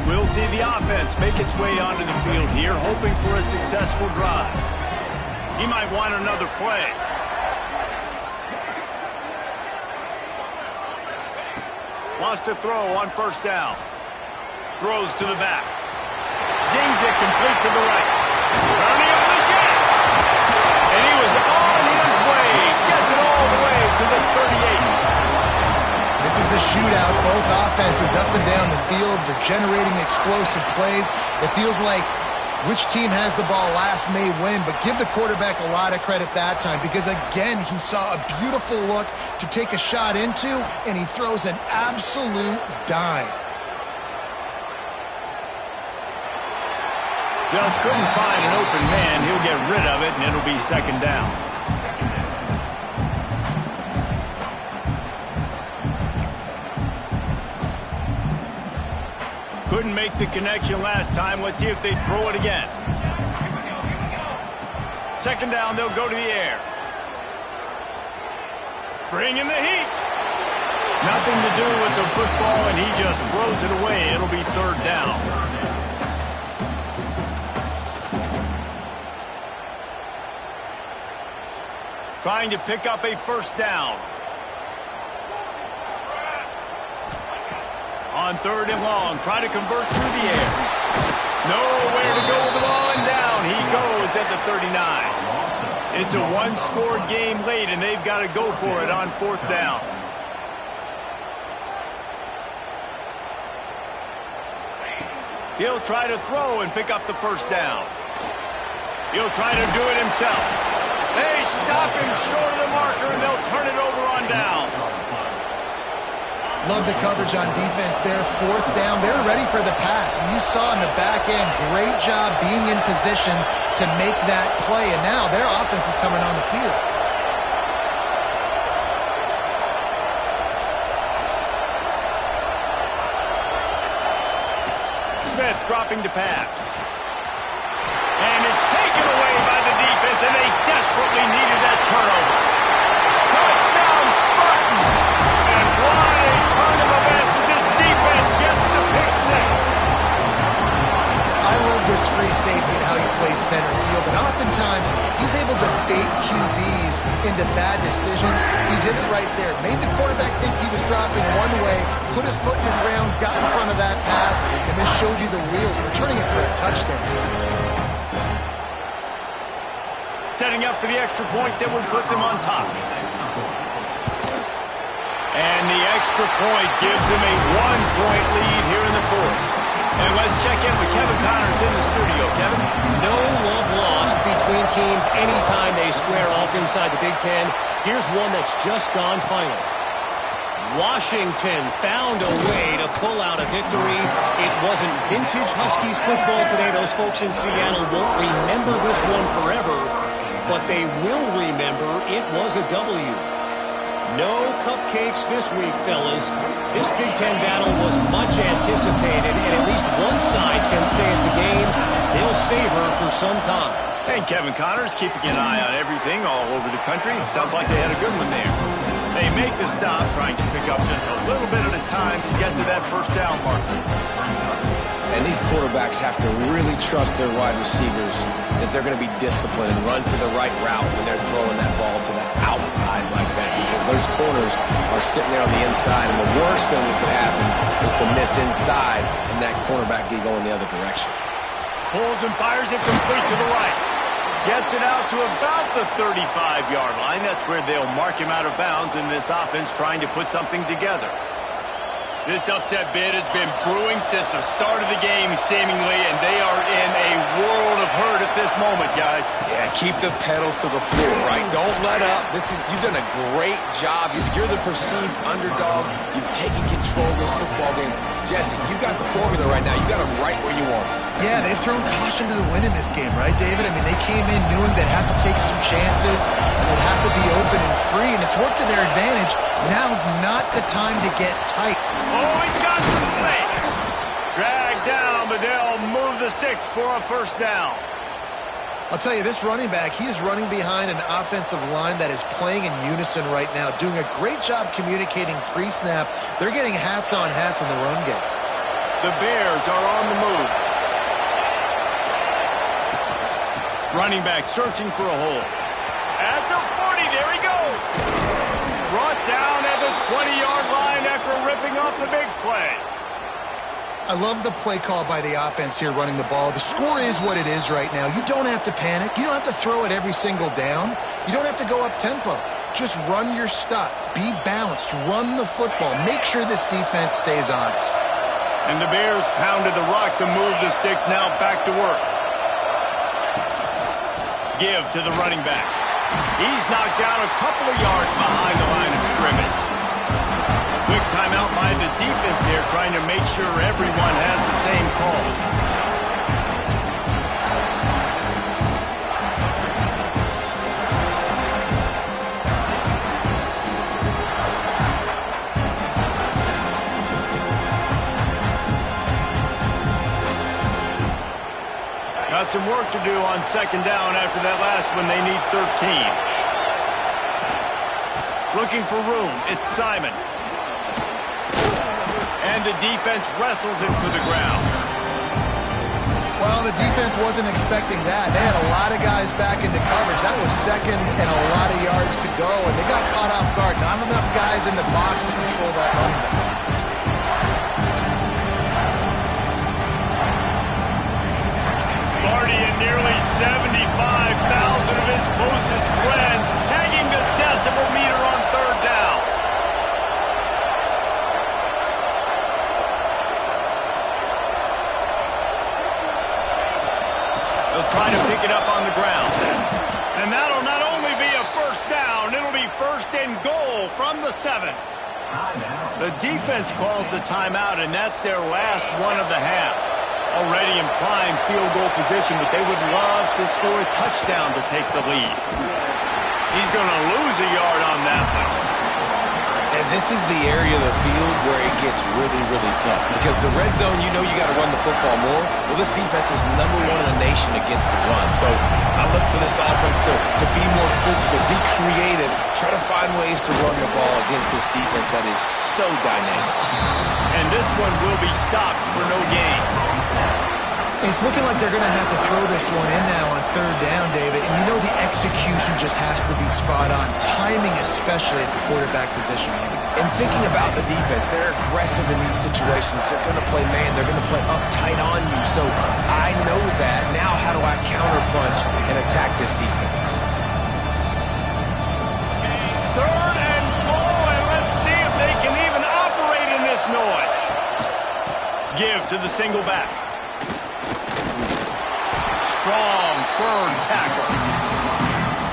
We'll see the offense make its way onto the field here, hoping for a successful drive. He might want another play. Wants to throw on first down. Throws to the back. Zings it complete to the right. Turning on the Jets. And he was on his way. Gets it all the way to the 38. This is a shootout. Both offenses up and down the field. They're generating explosive plays. It feels like which team has the ball last may win, but give the quarterback a lot of credit that time because, again, he saw a beautiful look to take a shot into, and he throws an absolute dime. Just couldn't find an open man. He'll get rid of it, and it'll be 2nd down. Couldn't make the connection last time. Let's see if they throw it again. 2nd down, they'll go to the air. Bring in the heat. Nothing to do with the football, and he just throws it away. It'll be 3rd down. Trying to pick up a first down. On 3rd and long, try to convert through the air. Nowhere to go with the ball, and down he goes at the 39. It's a one-score game late, and they've got to go for it on 4th down. He'll try to throw and pick up the 1st down. He'll try to do it himself. They stop him short of the marker, and they'll turn it over on downs. Love the coverage on defense there. 4th down. They're ready for the pass. And you saw in the back end, great job being in position to make that play. And now their offense is coming on the field. Smith dropping to pass. And it's taken away by the defense, and they desperately needed that turnover. Touchdown, Spartans! And what a turn of events as this defense gets the pick 6. I love this free safety and how he plays center field. And oftentimes, he's able to bait QBs into bad decisions. He did it right there. Made the quarterback think he was dropping one way, put his foot in the ground, got in front of that pass, and then showed you the wheels, returning it for a touchdown. Setting up for the extra point that would put them on top. And the extra point gives them a 1-point lead here in the 4th. And let's check in with Kevin Connors in the studio. Kevin? No love lost between teams anytime they square off inside the Big Ten. Here's one that's just gone final. Washington found a way to pull out a victory. It wasn't vintage Huskies football today. Those folks in Seattle won't remember this one forever, but they will remember it was a W. No cupcakes this week, fellas. This Big Ten battle was much anticipated, and at least one side can say it's a game they'll savor for some time. And Kevin Connors keeping an eye on everything all over the country. Sounds like they had a good one there. They make the stop, trying to pick up just a little bit at a time to get to that 1st down marker. And these quarterbacks have to really trust their wide receivers that they're going to be disciplined and run to the right route when they're throwing that ball to the outside like that, because those corners are sitting there on the inside, and the worst thing that could happen is to miss inside and that cornerback get going the other direction. Pulls and fires it complete to the right. Gets it out to about the 35-yard line. That's where they'll mark him out of bounds in this offense trying to put something together. This upset bid has been brewing since the start of the game, seemingly, and they are in a world of hurt at this moment, guys. Yeah, keep the pedal to the floor, right? Don't let up. You've done a great job. You're the perceived underdog. You've taken control of this football game. Jesse, you got the formula right now. You got them right where you want them. Yeah, they've thrown caution to the wind in this game, right, David? I mean, they came in knowing they'd have to take some chances, and they'd have to be open and free, and it's worked to their advantage. Now's not the time to get tight. Oh, he's got some space. Dragged down, but they'll move the sticks for a 1st down. I'll tell you, this running back, he is running behind an offensive line that is playing in unison right now, doing a great job communicating pre-snap. They're getting hats on hats in the run game. The Bears are on the move. Running back searching for a hole. At the 40, there he goes. Brought down at the 20-yard line after ripping off the big play. I love the play call by the offense here running the ball. The score is what it is right now. You don't have to panic. You don't have to throw it every single down. You don't have to go up tempo. Just run your stuff. Be balanced. Run the football. Make sure this defense stays honest. And the Bears pounded the rock to move the sticks. Now back to work. Give to the running back. He's knocked down a couple of yards behind the line of scrimmage. Quick timeout by the defense here, trying to make sure everyone has the same call. Got some work to do on 2nd down after that last one. They need 13. Looking for room. It's Simon. And the defense wrestles him to the ground. Well, the defense wasn't expecting that. They had a lot of guys back into coverage. That was 2nd and a lot of yards to go, and they got caught off guard. Not enough guys in the box to control that running back. and nearly 75,000 of his closest friends hanging the decibel meter on third down. They'll try to pick it up on the ground. And that'll not only be a first down, it'll be first and goal from the 7. The defense calls the timeout, and that's their last one of the half. Already in prime field goal position, but they would love to score a touchdown to take the lead. He's going to lose a yard on that one. And this is the area of the field where it gets really, really tough. Because the red zone, you know you got to run the football more. Well, this defense is #1 in the nation against the run. So I look for this offense to be more physical, be creative, try to find ways to run the ball against this defense that is so dynamic. And this one will be stopped for no gain. It's looking like they're going to have to throw this one in now on third down, David. And you know the execution just has to be spot on. Timing, especially at the quarterback position. And thinking about the defense, they're aggressive in these situations. They're going to play man. They're going to play up tight on you. So I know that. Now how do I counterpunch and attack this defense? Third and goal, and let's see if they can even operate in this noise. Give to the single back. Strong, firm tackle.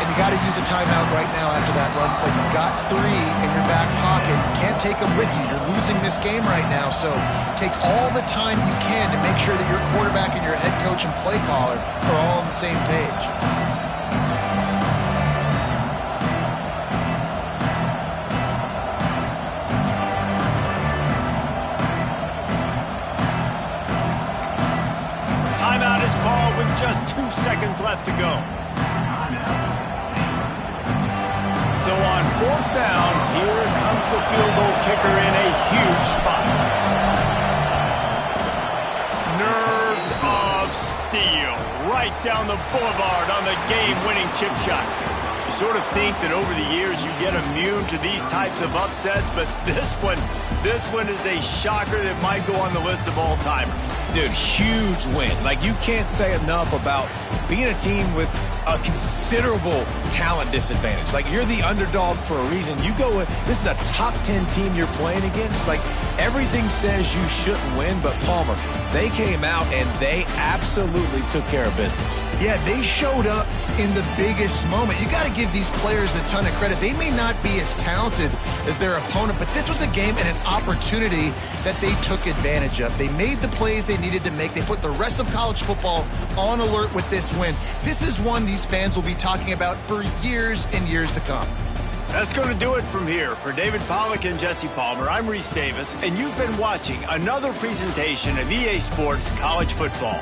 And you got to use a timeout right now after that run play. You've got 3 in your back pocket. You can't take them with you. You're losing this game right now. So take all the time you can to make sure that your quarterback and your head coach and play caller are all on the same page. Timeout is called with just 2 seconds left to go. So on fourth down, here comes the field goal kicker in a huge spot. Nerves of steel right down the boulevard on the game-winning chip shot. You sort of think that over the years you get immune to these types of upsets, but this one is a shocker that might go on the list of all-timers. Dude, huge win. Like, you can't say enough about being a team with a considerable talent disadvantage. Like, you're the underdog for a reason. You go with, this is a top 10 team you're playing against. Like, everything says you shouldn't win, but Palmer, they came out and they absolutely took care of business. Yeah, they showed up in the biggest moment. You got to give these players a ton of credit. They may not be as talented as their opponent, but this was a game and an opportunity that they took advantage of. They made the plays they needed to make. They put the rest of college football on alert with this win. This is one these fans will be talking about for years and years to come. That's going to do it from here. For David Pollack and Jesse Palmer, I'm Reese Davis, and you've been watching another presentation of EA Sports College Football.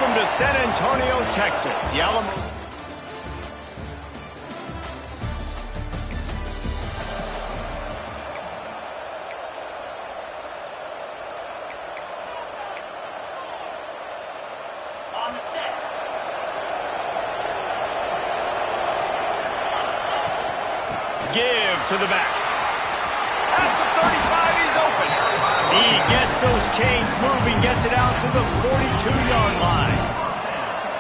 Welcome to San Antonio, Texas. The Alamo. On the set. Give to the back. At the 35, he's open. He gets those chains moving, gets it out to the 42-yard line.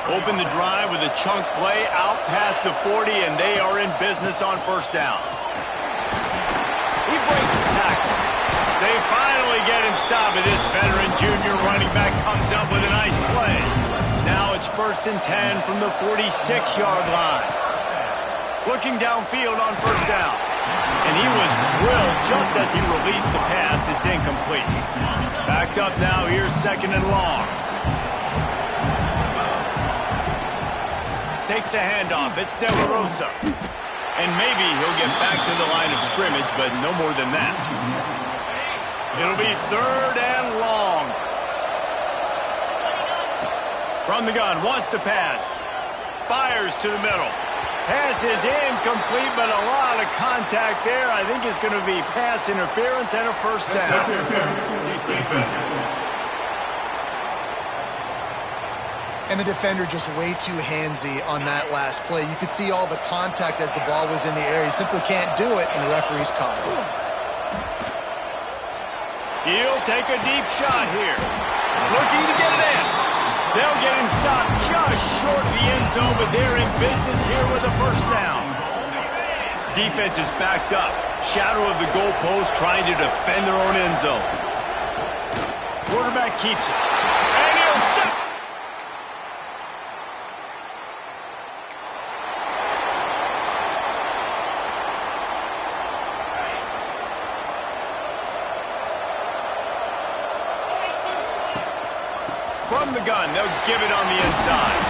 Open the drive with a chunk play out past the 40, and they are in business on first down. He breaks the tackle. They finally get him stopped, and this veteran junior running back comes up with a nice play. Now it's 1st and 10 from the 46-yard line. Looking downfield on first down. And he was drilled just as he released the pass. It's incomplete. Backed up now. Here's 2nd and long. Takes a handoff. It's De La Rosa. And maybe he'll get back to the line of scrimmage, but no more than that. It'll be 3rd and long. From the gun. Wants to pass. Fires to the middle. Pass is incomplete, but a lot of contact there. I think it's going to be pass interference and a first down. And the defender just way too handsy on that last play. You could see all the contact as the ball was in the air. He simply can't do it, and the referee's caught it. He'll take a deep shot here. Looking to get it in. They'll get him stopped just short of the end zone, but they're in business here with a first down. Defense is backed up. Shadow of the goalpost trying to defend their own end zone. Quarterback keeps it. And he'll step. From the gun, they'll give it on the inside.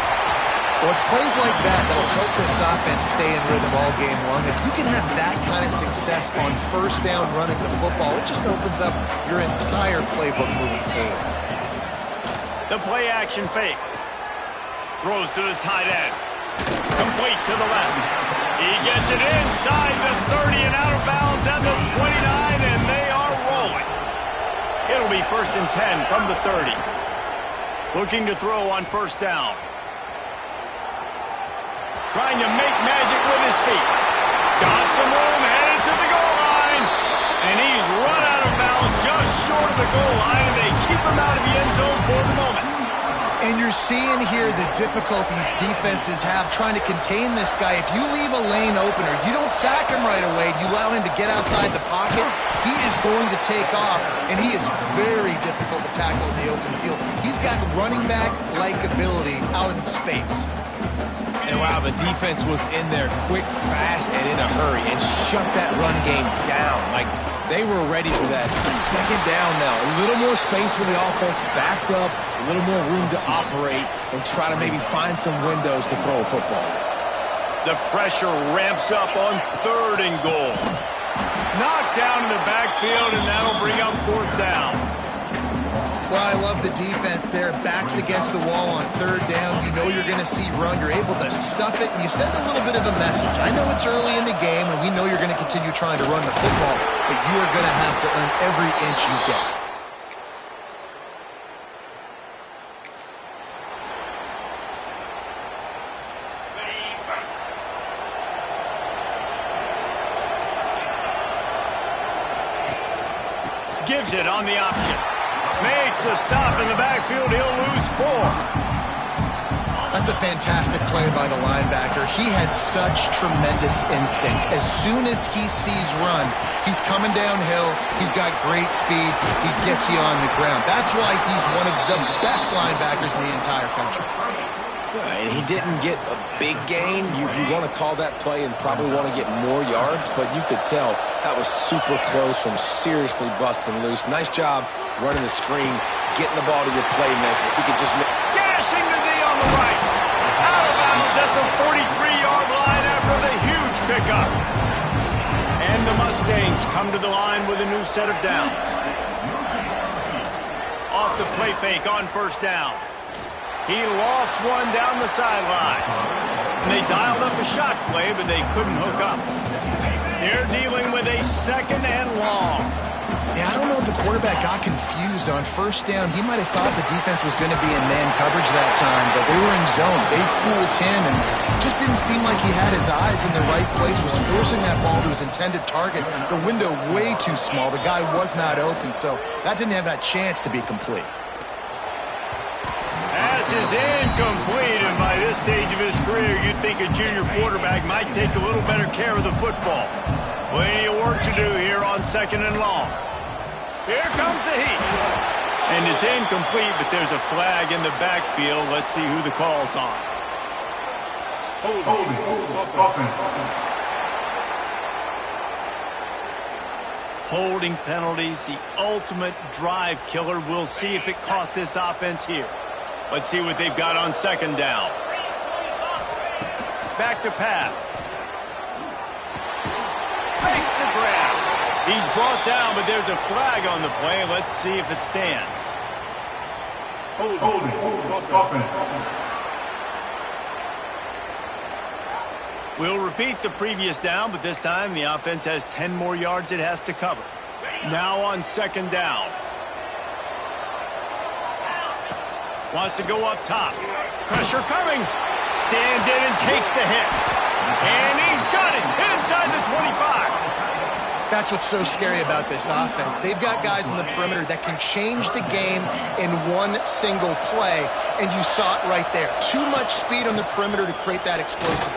Well, it's plays like that that'll help this offense stay in rhythm all game long. If you can have that kind of success on first down running the football, it just opens up your entire playbook moving forward. The play action fake. Throws to the tight end. Complete to the left. He gets it inside the 30 and out of bounds at the 29, and they are rolling. It'll be 1st and 10 from the 30. Looking to throw on first down. Trying to make magic with his feet. Got some room, headed to the goal line. And he's run out of bounds just short of the goal line, and they keep him out of the end zone for the moment. And you're seeing here the difficulties defenses have trying to contain this guy. If you leave a lane open or you don't sack him right away, you allow him to get outside the pocket, he is going to take off, and he is very difficult to tackle in the open field. He's got running back-like ability out in space. And wow, the defense was in there quick, fast, and in a hurry and shut that run game down. Like, they were ready for that 2nd down now. A little more space for the offense, backed up, a little more room to operate and try to maybe find some windows to throw a football. The pressure ramps up on 3rd and goal. Knocked down in the backfield, and that'll bring up 4th down. Well, I love the defense there. Backs against the wall on 3rd down. You know you're going to see run. You're able to stuff it, and you send a little bit of a message. I know it's early in the game, and we know you're going to continue trying to run the football, but you are going to have to earn every inch you get. Gives it on the option. Makes a stop in the backfield. He'll lose 4. That's a fantastic play by the linebacker. He has such tremendous instincts. As soon as he sees run, he's coming downhill. He's got great speed. He gets you on the ground. That's why he's one of the best linebackers in the entire country. He didn't get a big gain. You want to call that play and probably want to get more yards, but you could tell that was super close from seriously busting loose. Nice job running the screen, getting the ball to your playmaker. If he could just... Gashing the knee on the right. Out of bounds at the 43-yard line after the huge pickup. And the Mustangs come to the line with a new set of downs. Off the play fake on first down. He lofts one down the sideline. And they dialed up a shot play, but they couldn't hook up. They're dealing with a 2nd and long. Yeah, I don't know if the quarterback got confused on 1st down. He might have thought the defense was going to be in man coverage that time, but they were in zone. They fooled him and just didn't seem like he had his eyes in the right place, was forcing that ball to his intended target. The window way too small. The guy was not open, so that didn't have that chance to be complete. Pass is incomplete, and by this stage of his career, you'd think a junior quarterback might take a little better care of the football. Plenty of work to do here on 2nd and long. Here comes the heat. And it's incomplete, but there's a flag in the backfield. Let's see who the call's on. Holding penalties, the ultimate drive killer. We'll see if it costs this offense here. Let's see what they've got on 2nd down. Back to pass. Makes the grab. He's brought down, but there's a flag on the play. Let's see if it stands. We'll repeat the previous down, but this time the offense has 10 more yards it has to cover. Now on 2nd down. Wants to go up top. Pressure coming. Stands in and takes the hit. And he's got it inside the 25. That's what's so scary about this offense. They've got guys in the perimeter that can change the game in one single play, and you saw it right there. Too much speed on the perimeter to create that explosive.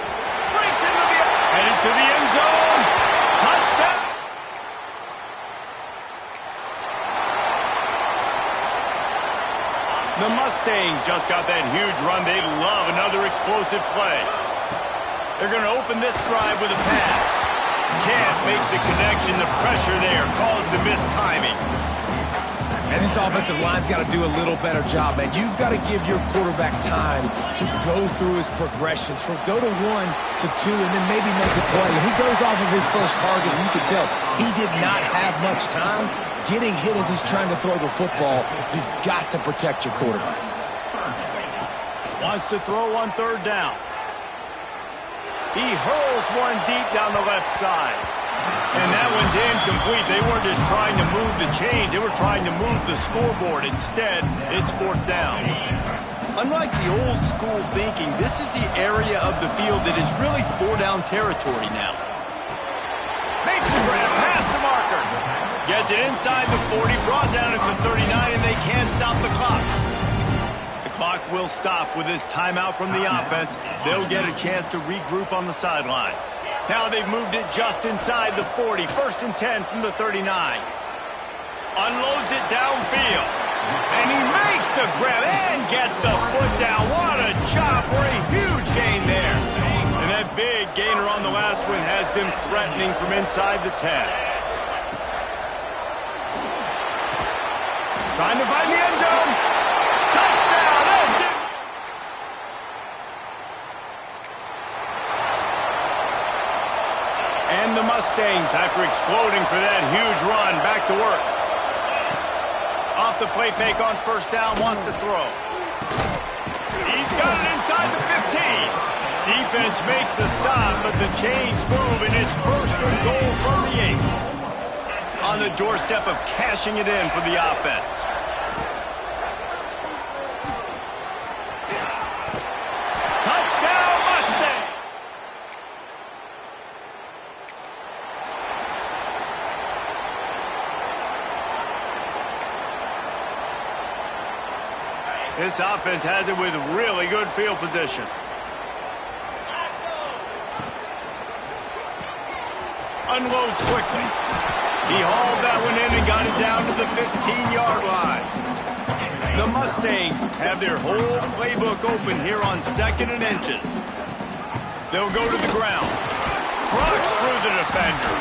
Breaks into the headed to the end zone. Touchdown. The Mustangs just got that huge run. They love another explosive play. They're going to open this drive with a pass. Can't make the connection. The pressure there caused the missed timing. And this offensive line's got to do a little better job, man. You've got to give your quarterback time to go through his progressions, from go to 1 to 2, and then maybe make a play. And he goes off of his first target, and you can tell he did not have much time getting hit as he's trying to throw the football. You've got to protect your quarterback. Wants to throw on 3rd down. He hurls one deep down the left side. And that one's incomplete. They weren't just trying to move the chains. They were trying to move the scoreboard. Instead, it's 4th down. Unlike the old school thinking, this is the area of the field that is really 4-down territory now. Makes the grab past the marker. Gets it inside the 40, brought down at the 39, and they can't stop the clock. Clock will stop with this timeout from the offense. They'll get a chance to regroup on the sideline. Now they've moved it just inside the 40. 1st and 10 from the 39. Unloads it downfield. And he makes the grab and gets the foot down. What a job for a huge gain there. And that big gainer on the last one has them threatening from inside the 10. Trying to find the end zone. Touchdown. And the Mustangs, after exploding for that huge run, back to work. Off the play fake on 1st down, wants to throw. He's got it inside the 15. Defense makes the stop, but the chains move, and it's 1st and goal from the 8. On the doorstep of cashing it in for the offense. Touchdown, Mustang! This offense has it with really good field position. Unloads quickly. He hauled that one in and got it down to the 15-yard line. The Mustangs have their whole playbook open here on 2nd and inches. They'll go to the ground. Trucks through the defender.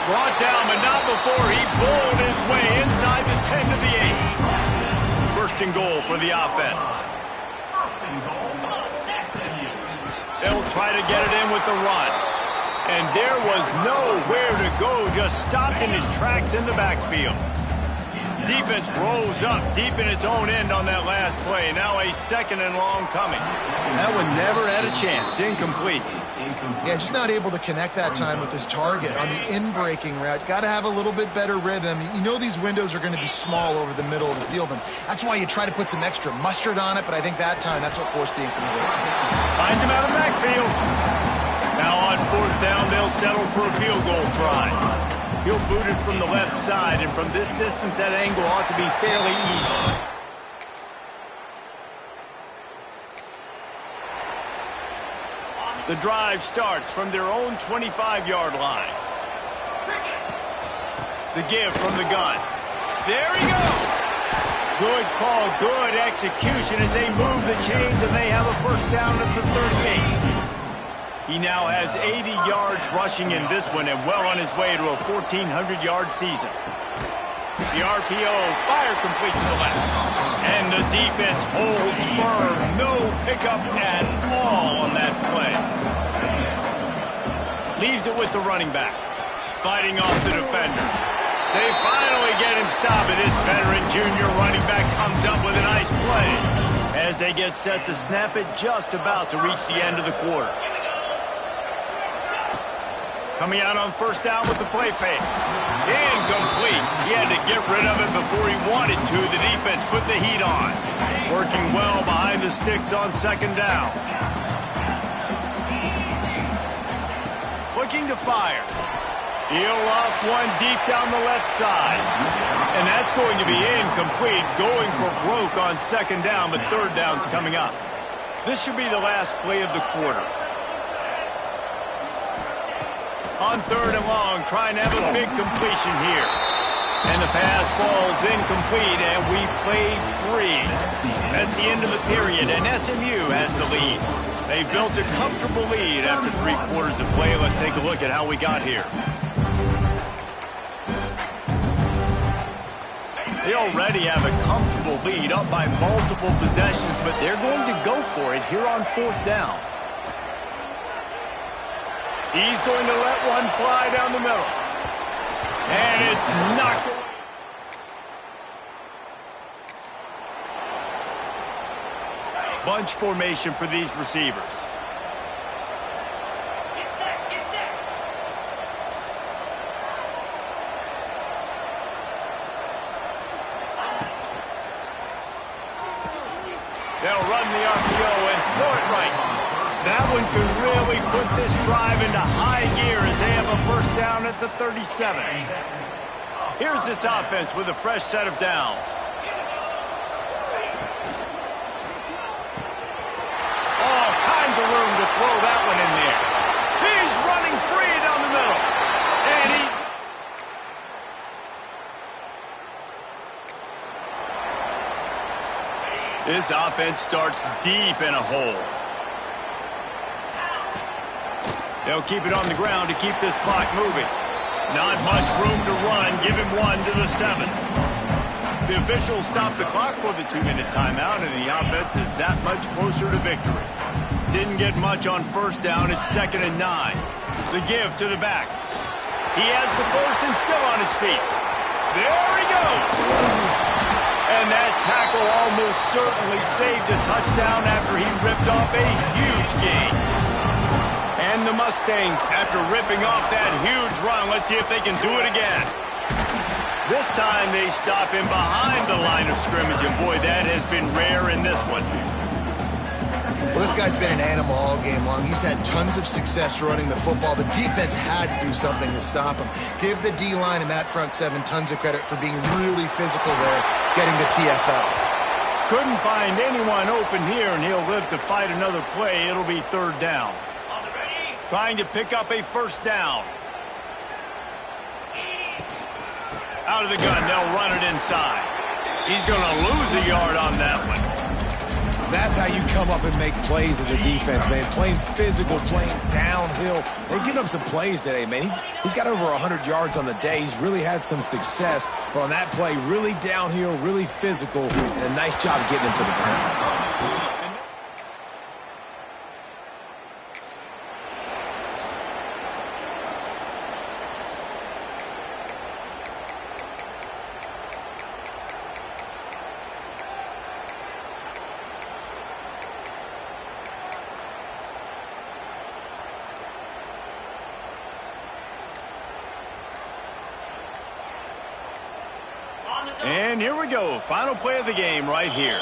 Brought down, but not before he bowled his way inside the 10 to the 8. 1st and goal for the offense. They'll try to get it in with the run. And there was nowhere to go, just stopped in his tracks in the backfield. defense rose up deep in its own end on that last play. Now a 2nd and long coming. That one never had a chance. Incomplete. Yeah, just not able to connect that time with his target on the in-breaking route. Got to have a little bit better rhythm. You know these windows are going to be small over the middle of the field, and that's why you try to put some extra mustard on it, but I think that time that's what forced the incomplete. Finds him out of the backfield. Now on 4th down, they'll settle for a field goal try. He'll boot it from the left side, and from this distance, that angle ought to be fairly easy. The drive starts from their own 25-yard line. The give from the gun. There he goes. Good call, good execution as they move the chains, and they have a 1st down at the 38. He now has 80 yards rushing in this one and well on his way to a 1,400-yard season. The RPO, fire complete to the left. And the defense holds firm. No pickup at all on that play. Leaves it with the running back. Fighting off the defender. They finally get him stopped, and this veteran junior running back comes up with a nice play as they get set to snap it just about to reach the end of the quarter. Coming out on 1st down with the play fake. Incomplete. He had to get rid of it before he wanted to. The defense put the heat on. Working well behind the sticks on 2nd down. Looking to fire. He'll off one deep down the left side. And that's going to be incomplete. Going for broke on 2nd down, but 3rd down's coming up. This should be the last play of the quarter. On 3rd and long, trying to have a big completion here. And the pass falls incomplete, and we played 3. That's the end of the period, and SMU has the lead. They built a comfortable lead after 3 quarters of play. Let's take a look at how we got here. They already have a comfortable lead, up by multiple possessions, but they're going to go for it here on 4th down. He's going to let one fly down the middle. And it's knocked away. Bunch formation for these receivers. Get set, get set. They'll run the RPO and throw it right. That one could really put this drive into high gear as they have a 1st down at the 37. Here's this offense with a fresh set of downs. All kinds of room to throw that one in there. He's running free down the middle. And this offense starts deep in a hole. They'll keep it on the ground to keep this clock moving. Not much room to run. Give him 1 to the 7. The officials stop the clock for the 2-minute timeout, and the offense is that much closer to victory. Didn't get much on 1st down. It's 2nd and 9. The give to the back. He has the 1st and still on his feet. There he goes. And that tackle almost certainly saved a touchdown after he ripped off a huge gain. And the Mustangs, after ripping off that huge run, let's see if they can do it again. This time they stop him behind the line of scrimmage, and boy, that has been rare in this one. Well, this guy's been an animal all game long. He's had tons of success running the football. The defense had to do something to stop him. Give the D-line and that front 7 tons of credit for being really physical there, getting the TFL. Couldn't find anyone open here, and he'll live to fight another play. It'll be 3rd down. Trying to pick up a 1st down. Out of the gun, they'll run it inside. He's going to lose a yard on that one. That's how you come up and make plays as a defense, man. Playing physical, playing downhill. They've given up some plays today, man. He's got over 100 yards on the day. He's really had some success. But on that play, really downhill, really physical, and a nice job getting him to the ground. And here we go. Final play of the game right here.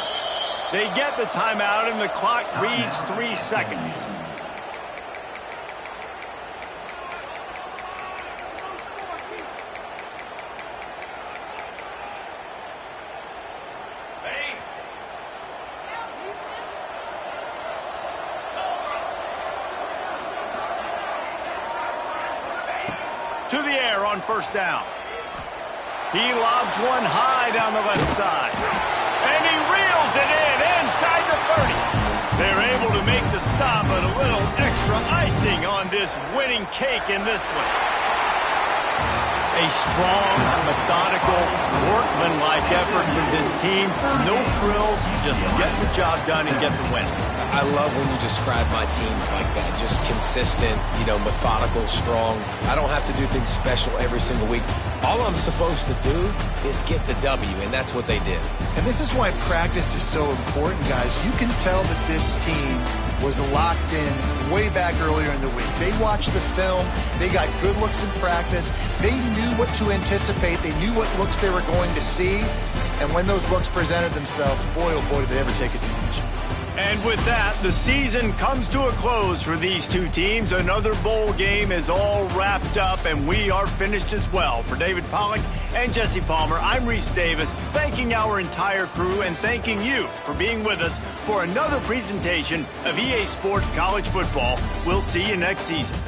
They get the timeout, and the clock reads 3 seconds. To the air on first down. He lobs one high down the left side. And he reels it in inside the 30. They're able to make the stop, but a little extra icing on this winning cake in this one. A strong, methodical, workman-like effort from this team. No frills, just get the job done and get the win. I love when you describe my teams like that. Just consistent, methodical, strong. I don't have to do things special every single week. All I'm supposed to do is get the W, and that's what they did. And this is why practice is so important, guys. You can tell that this team was locked in way back earlier in the week. They watched the film. They got good looks in practice. They knew what to anticipate. They knew what looks they were going to see. And when those looks presented themselves, boy, oh boy, did they ever take advantage. And with that, the season comes to a close for these two teams. Another bowl game is all wrapped up, and we are finished as well. For David Pollack and Jesse Palmer, I'm Reese Davis, thanking our entire crew and thanking you for being with us for another presentation of EA Sports College Football. We'll see you next season.